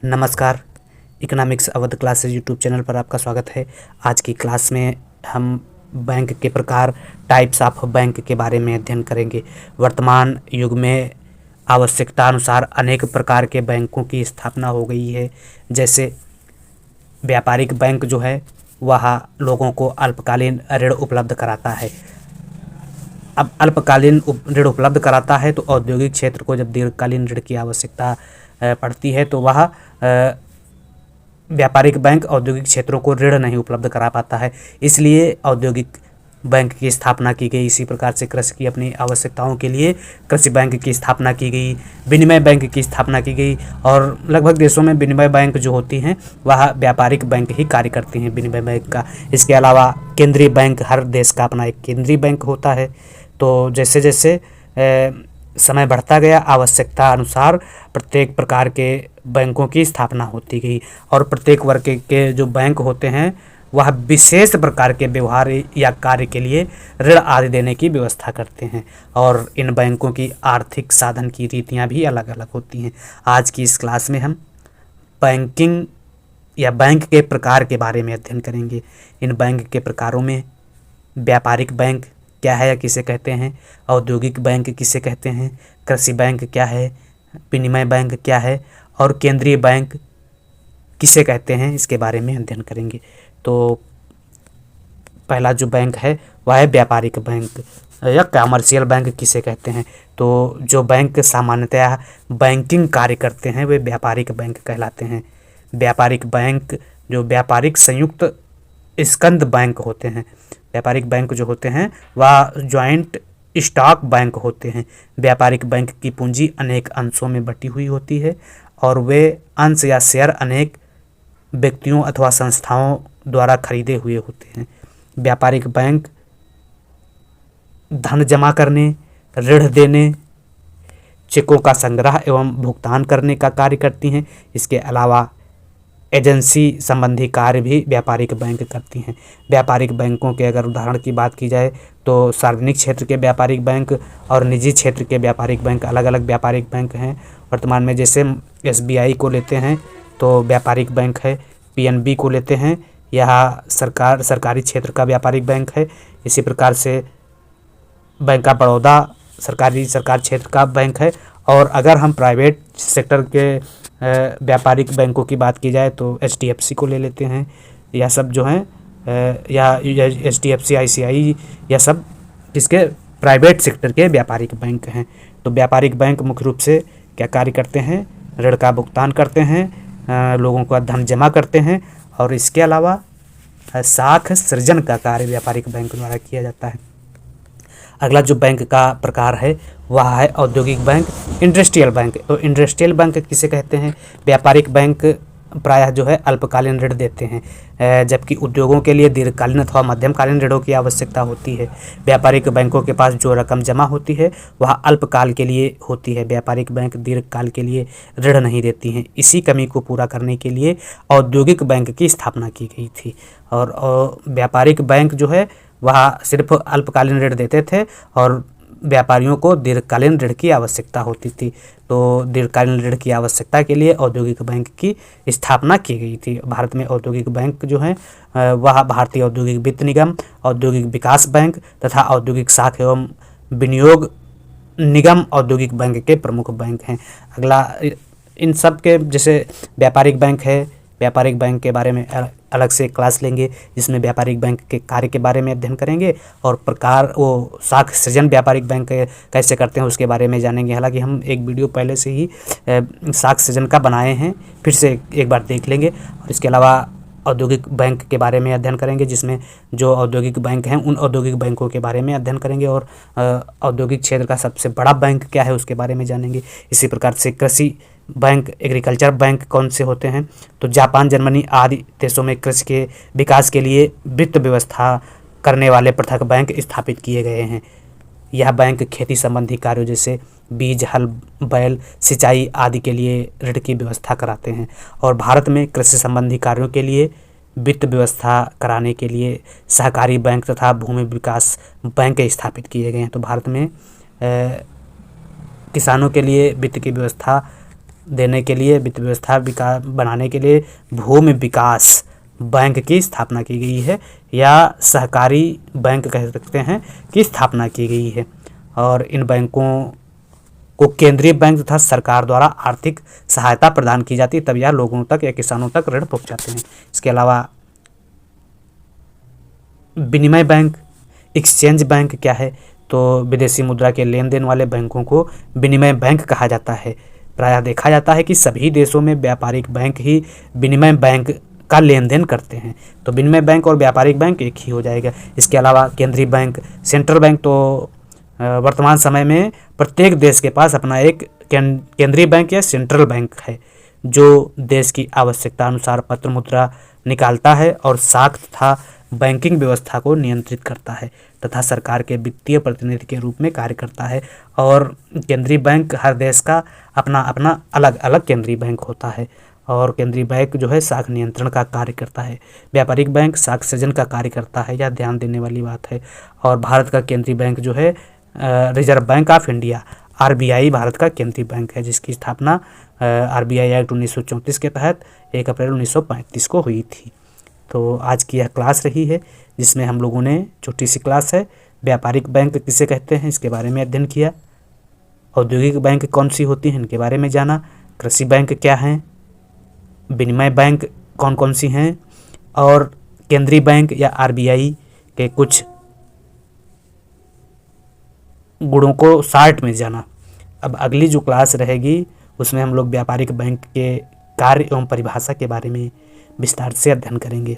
नमस्कार। Economics Awadh classes YouTube channel पर आपका स्वागत है। आज की क्लास में हम बैंक के प्रकार, टाइप्स ऑफ बैंक के बारे में अध्ययन करेंगे। वर्तमान युग में आवश्यकता अनुसार अनेक प्रकार के बैंकों की स्थापना हो गई है। जैसे व्यापारिक बैंक जो है वह लोगों को अल्पकालीन ऋण उपलब्ध कराता है। अब अल्पकालीन ऋण उपलब्ध कराता है तो औद्योगिक क्षेत्र को जब दीर्घकालीन ऋण की आवश्यकता पड़ती है तो वह व्यापारिक बैंक औद्योगिक क्षेत्रों को ऋण नहीं उपलब्ध करा पाता है, इसलिए औद्योगिक बैंक की स्थापना की गई। इसी प्रकार से कृषि की अपनी आवश्यकताओं के लिए कृषि बैंक की स्थापना की गई, विनिमय बैंक की स्थापना की गई और लगभग देशों में विनिमय बैंक जो होती हैं वह व्यापारिक बैंक ही कार्य करती हैं, विनिमय बैंक का। इसके अलावा केंद्रीय बैंक, हर देश का अपना एक केंद्रीय बैंक होता है। तो जैसे जैसे समय बढ़ता गया, आवश्यकता अनुसार प्रत्येक प्रकार के बैंकों की स्थापना होती गई और प्रत्येक वर्ग के जो बैंक होते हैं वह विशेष प्रकार के व्यवहार या कार्य के लिए ऋण आदि देने की व्यवस्था करते हैं और इन बैंकों की आर्थिक साधन की रीतियां भी अलग अलग होती हैं। आज की इस क्लास में हम बैंकिंग या बैंक के प्रकार के बारे में अध्ययन करेंगे। इन बैंक के प्रकारों में व्यापारिक बैंक क्या है या किसे कहते हैं, औद्योगिक बैंक किसे कहते हैं, कृषि बैंक क्या है, विनिमय बैंक क्या है और केंद्रीय बैंक किसे कहते हैं, इसके बारे में अध्ययन करेंगे। तो पहला जो बैंक है वह है व्यापारिक बैंक या कमर्शियल बैंक किसे कहते हैं। तो जो बैंक सामान्यतया बैंकिंग कार्य करते हैं वे व्यापारिक बैंक कहलाते हैं। व्यापारिक बैंक जो व्यापारिक संयुक्त स्कंद बैंक होते हैं, व्यापारिक बैंक जो होते हैं वह जॉइंट स्टॉक बैंक होते हैं। व्यापारिक बैंक की पूंजी अनेक अंशों में बटी हुई होती है और वे अंश या शेयर अनेक व्यक्तियों अथवा संस्थाओं द्वारा खरीदे हुए होते हैं। व्यापारिक बैंक धन जमा करने, ऋण देने, चेकों का संग्रह एवं भुगतान करने का कार्य करती हैं। इसके अलावा एजेंसी संबंधी कार्य भी व्यापारिक बैंक करती हैं। व्यापारिक बैंकों के अगर उदाहरण की बात की जाए तो सार्वजनिक क्षेत्र के व्यापारिक बैंक और निजी क्षेत्र के व्यापारिक बैंक अलग अलग व्यापारिक बैंक हैं। वर्तमान में जैसे SBI को लेते हैं तो व्यापारिक बैंक है, PNB को लेते हैं यह सरकारी क्षेत्र का व्यापारिक बैंक है। इसी प्रकार से बैंक ऑफ बड़ौदा सरकार क्षेत्र का बैंक है। और अगर हम प्राइवेट सेक्टर के व्यापारिक बैंकों की बात की जाए तो HDFC को ले लेते हैं। यह सब जो हैं या HDFC, ICI, यह सब इसके प्राइवेट सेक्टर के व्यापारिक बैंक हैं। तो व्यापारिक बैंक मुख्य रूप से क्या कार्य करते हैं, ऋण का भुगतान करते हैं, लोगों का धन जमा करते हैं और इसके अलावा साख सृजन का कार्य व्यापारिक बैंक द्वारा किया जाता है। अगला जो बैंक का प्रकार है वह है औद्योगिक बैंक, इंडस्ट्रियल बैंक। तो इंडस्ट्रियल बैंक किसे कहते हैं, व्यापारिक बैंक प्रायः जो है अल्पकालीन ऋण देते हैं जबकि उद्योगों के लिए दीर्घकालीन अथवा मध्यमकालीन ऋणों की आवश्यकता होती है। व्यापारिक बैंकों के पास जो रकम जमा होती है वह अल्पकाल के लिए होती है। व्यापारिक बैंक दीर्घकाल के लिए ऋण नहीं देती हैं। इसी कमी को पूरा करने के लिए औद्योगिक बैंक की स्थापना की गई थी और व्यापारिक बैंक जो है वह सिर्फ अल्पकालीन ऋण देते थे और व्यापारियों को दीर्घकालीन ऋण की आवश्यकता होती थी। तो दीर्घकालीन ऋण की आवश्यकता के लिए औद्योगिक बैंक की स्थापना की गई थी। भारत में औद्योगिक बैंक जो हैं वह भारतीय औद्योगिक वित्त निगम, औद्योगिक विकास बैंक तथा औद्योगिक साख एवं विनियोग निगम औद्योगिक बैंक के प्रमुख बैंक हैं। अगला इन सब के जैसे व्यापारिक बैंक है, व्यापारिक बैंक के बारे में अलग से क्लास लेंगे जिसमें व्यापारिक बैंक के कार्य के बारे में अध्ययन करेंगे और प्रकार वो साख सृजन व्यापारिक बैंक कैसे करते हैं उसके बारे में जानेंगे। हालांकि हम एक वीडियो पहले से ही साख सृजन का बनाए हैं, फिर से एक बार देख लेंगे। और इसके अलावा औद्योगिक बैंक के बारे में अध्ययन करेंगे जिसमें जो औद्योगिक बैंक हैं उन औद्योगिक बैंकों के बारे में अध्ययन करेंगे और औद्योगिक क्षेत्र का सबसे बड़ा बैंक क्या है उसके बारे में जानेंगे। इसी प्रकार से कृषि बैंक, एग्रीकल्चर बैंक कौन से होते हैं, तो जापान, जर्मनी आदि देशों में कृषि के विकास के लिए वित्त व्यवस्था करने वाले पृथक बैंक स्थापित किए गए हैं। यह बैंक खेती संबंधी कार्यों जैसे बीज, हल, बैल, सिंचाई आदि के लिए ऋण की व्यवस्था कराते हैं और भारत में कृषि संबंधी कार्यों के लिए वित्त व्यवस्था कराने के लिए सहकारी बैंक तथा भूमि विकास बैंक स्थापित किए गए हैं। तो भारत में किसानों के लिए वित्त की व्यवस्था देने के लिए, वित्त व्यवस्था विकास बनाने के लिए भूमि विकास बैंक की स्थापना की गई है, या सहकारी बैंक कह सकते हैं की स्थापना की गई है। और इन बैंकों को केंद्रीय बैंक तथा सरकार द्वारा आर्थिक सहायता प्रदान की जाती है, तब यह लोगों तक या किसानों तक ऋण पहुंचाते हैं। इसके अलावा विनिमय बैंक, एक्सचेंज बैंक क्या है, तो विदेशी मुद्रा के लेन देन वाले बैंकों को विनिमय बैंक कहा जाता है। प्रायः देखा जाता है कि सभी देशों में व्यापारिक बैंक ही विनिमय बैंक का लेन देन करते हैं, तो विनिमय बैंक और व्यापारिक बैंक एक ही हो जाएगा। इसके अलावा केंद्रीय बैंक, सेंट्रल बैंक, तो वर्तमान समय में प्रत्येक देश के पास अपना एक केंद्रीय बैंक या सेंट्रल बैंक है, जो देश की आवश्यकता अनुसार पत्र मुद्रा निकालता है और साख तथा बैंकिंग व्यवस्था को नियंत्रित करता है तथा सरकार के वित्तीय प्रतिनिधि के रूप में कार्य करता है। और केंद्रीय बैंक, हर देश का अपना अपना अलग अलग केंद्रीय बैंक होता है, और केंद्रीय बैंक जो है साख नियंत्रण का कार्य करता है। व्यापारिक बैंक साख सृजन का कार्य करता है, यह ध्यान देने वाली बात है। और भारत का केंद्रीय बैंक जो है reserve bank of India, RBI Bharat का केंद्रीय बैंक है, जिसकी स्थापना आरबीआई एक्ट 1934 के तहत 1 अप्रैल 1935 को हुई थी। तो आज की यह क्लास रही है, जिसमें हम लोगों ने, छोटी सी क्लास है, व्यापारिक बैंक किसे कहते हैं इसके बारे में अध्ययन किया, औद्योगिक बैंक कौन सी होती हैं इनके बारे में जाना, कृषि बैंक क्या हैं, विनिमय बैंक कौन कौन सी हैं, और केंद्रीय बैंक या आरबीआई के कुछ गुणों को शॉर्ट में जाना। अब अगली जो क्लास रहेगी उसमें हम लोग व्यापारिक बैंक के कार्य एवं परिभाषा के बारे में विस्तार से अध्ययन करेंगे।